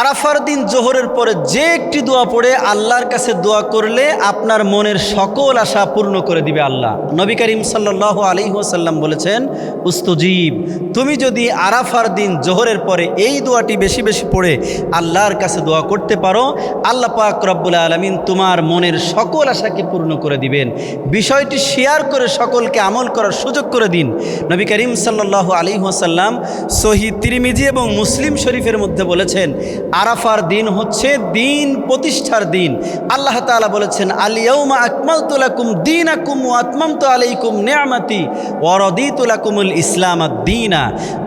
আরাফার দিন জোহরের পরে যে একটি দোয়া পড়ে আল্লাহর কাছে দোয়া করলে আপনার মনের সকল আশা পূর্ণ করে দিবে আল্লাহ। নবী করিম সাল্লাল্লাহু আলাইহি ওয়াসাল্লাম বলেছেন, উস্তুজিব, তুমি যদি আরাফার দিন জোহরের পরে এই দোয়াটি বেশি বেশি পড়ে আল্লাহর কাছে দোয়া করতে পারো, আল্লাহ পাক রব্বুল আলামিন তোমার মনের সকল আশাকে পূর্ণ করে দিবেন। বিষয়টি শেয়ার করে সকলকে আমল করার সুযোগ করে দিন। নবী করিম সাল্লাল্লাহু আলাইহি ওয়াসাল্লাম সহিহ তিরমিজি এবং মুসলিম শরীফের মধ্যে বলেছেন, আরাফার দিন হচ্ছে দিন প্রতিষ্ঠার দিন। আল্লাহ তাআলা বলেছেন, আল ইয়াউমা আকমালতু লাকুম দীনাকুম ওয়া আতমামতু আলাইকুম নি'মাতি ওয়া রাদিতু লাকুমুল ইসলাম আদ-দীনা।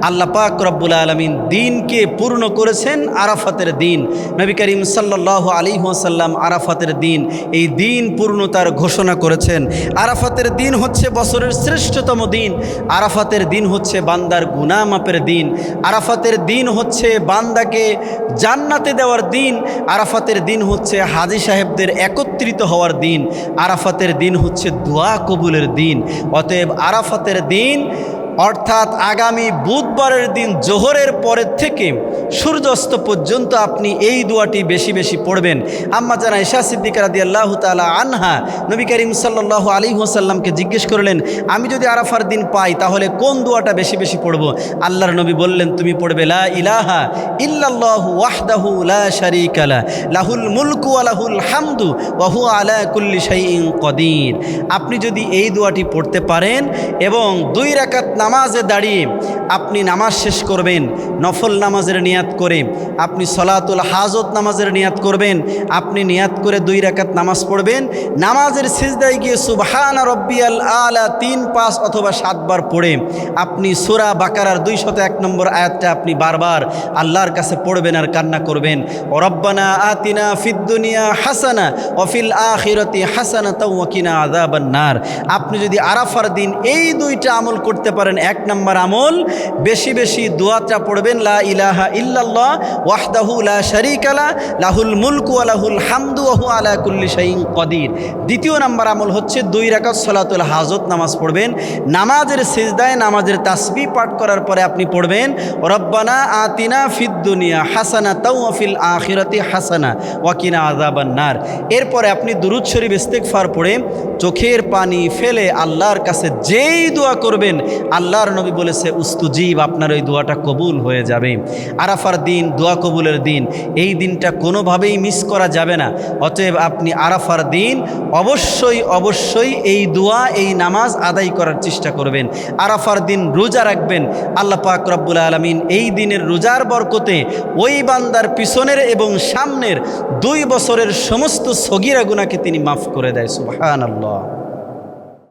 আল্লাহ পাক রব্বুল আলামিন দিনকে পূর্ণ করেছেন আরাফাতের দিন। নবী করিম সাল্লাল্লাহু আলাইহি ওয়াসাল্লাম আরাফাতের দিন, এই দিন পূর্ণতার ঘোষণা করেছেন। আরাফাতের দিন হচ্ছে বছরের শ্রেষ্ঠতম দিন। আরাফাতের দিন হচ্ছে বান্দার গুনাহ মাপের দিন। আরাফাতের দিন হচ্ছে বান্দাকে জান্নাতে দেওয়ার দিন। আরাফাতের দিন হচ্ছে হাজী সাহেবদের একত্রিত হওয়ার দিন। আরাফাতের দিন হচ্ছে দোয়া কবুলের দিন। অতএব আরাফাতের দিন অর্থাৎ আগামী বুধবারের দিন জোহরের পরের থেকে সূর্যাস্ত পর্যন্ত আপনি এই দোয়াটি বেশি বেশি পড়বেন। আম্মা জান আয়েশা সিদ্দিকা রাদিয়াল্লাহু তাআলা আনহা নবী করিম সাল্লাল্লাহু আলাইহি ওয়াসাল্লামকে জিজ্ঞেস করলেন, আমি যদি আরাফার দিন পাই তাহলে কোন দোয়াটা বেশি বেশি পড়ব? আল্লাহর নবী বললেন, তুমি পড়বে লা ইলাহা ইল্লাল্লাহু ওয়াহদাহু লা শারীকা লা লাহুল মুলকু ওয়া লাহুল হামদু ওয়া হুয়া আলা কুল্লি শাইইন কদির। আপনি যদি এই দোয়াটি পড়তে পারেন এবং 2 রাকাত নামাজে দাঁড়িয়ে আপনি নামাজ শেষ করবেন, নফল নামাজের নিয়াত করে আপনি সলাতুল হাজত নামাজের নিয়াত করবেন, আপনি নিয়াত করে 2 রাকাত নামাজ পড়বেন, নামাজের সিজদায় গিয়ে সুবহান রব্বিয়াল আলা 3, 5 অথবা 7 বার পড়ে আপনি সূরা বাকারার 201 নম্বর আয়াতটা আপনি বারবার আল্লাহর কাছে পড়বেন আর কান্না করবেন, রব্বানা আতিনা ফিদ দুনিয়া হাসানা ওয়া ফিল আখিরাতি হাসানাতাও ওয়া কিনা আযাবান নার। আপনি যদি আরাফার দিন এই 2টা আমল করতে পারেন, 1 নম্বর আমল বেশি বেশি দোয়াটা পড়বেন, লা ইলাহা ইল্লাল্লাহ ওয়াহদাহু লা শারীকা লা লাহুল মুলকু ওয়া লাহুল হামদু ওয়া হুয়া আলা কুল্লি শাইইন কদির। 2 নম্বর আমল হচ্ছে 2 রাকাত সলাতুল হাজত নামাজ পড়বেন। নামাজের সিজদায় নামাজের তাসবিহ পাঠ করার পরে আপনি পড়বেন, রব্বানা আতিনা ফিদ দুনিয়া হাসানাতাও ওয়া ফিল আখিরাতি হাসানা ওয়া কিনা আযাবান নার। এরপরে আপনি দুরূদ শরীফ ইস্তিগফার পড়ে চোখের পানি ফেলে আল্লাহর কাছে যেই দোয়া করবেন, আল্লাহর নবী বলেছে উস্তুজিব, আপনার ওই দোয়াটা কবুল হয়ে যাবে। আরাফার দিন দোয়া কবুলের দিন, এই দিনটা কোনোভাবেই মিস করা যাবে না। অতএব আপনি আরাফার দিন অবশ্যই অবশ্যই এই দোয়া এই নামাজ আদায় করার চেষ্টা করবেন। আরাফার দিন রোজা রাখবেন। আল্লাহ পাক রব্বুল আলামিন এই দিনের রোজার বরকতে ওই বান্দার পিছনের এবং সামনের 2 বছরের সমস্ত সগীরা গুনাহকে তিনি মাফ করে দেয়। সুবহানাল্লাহ।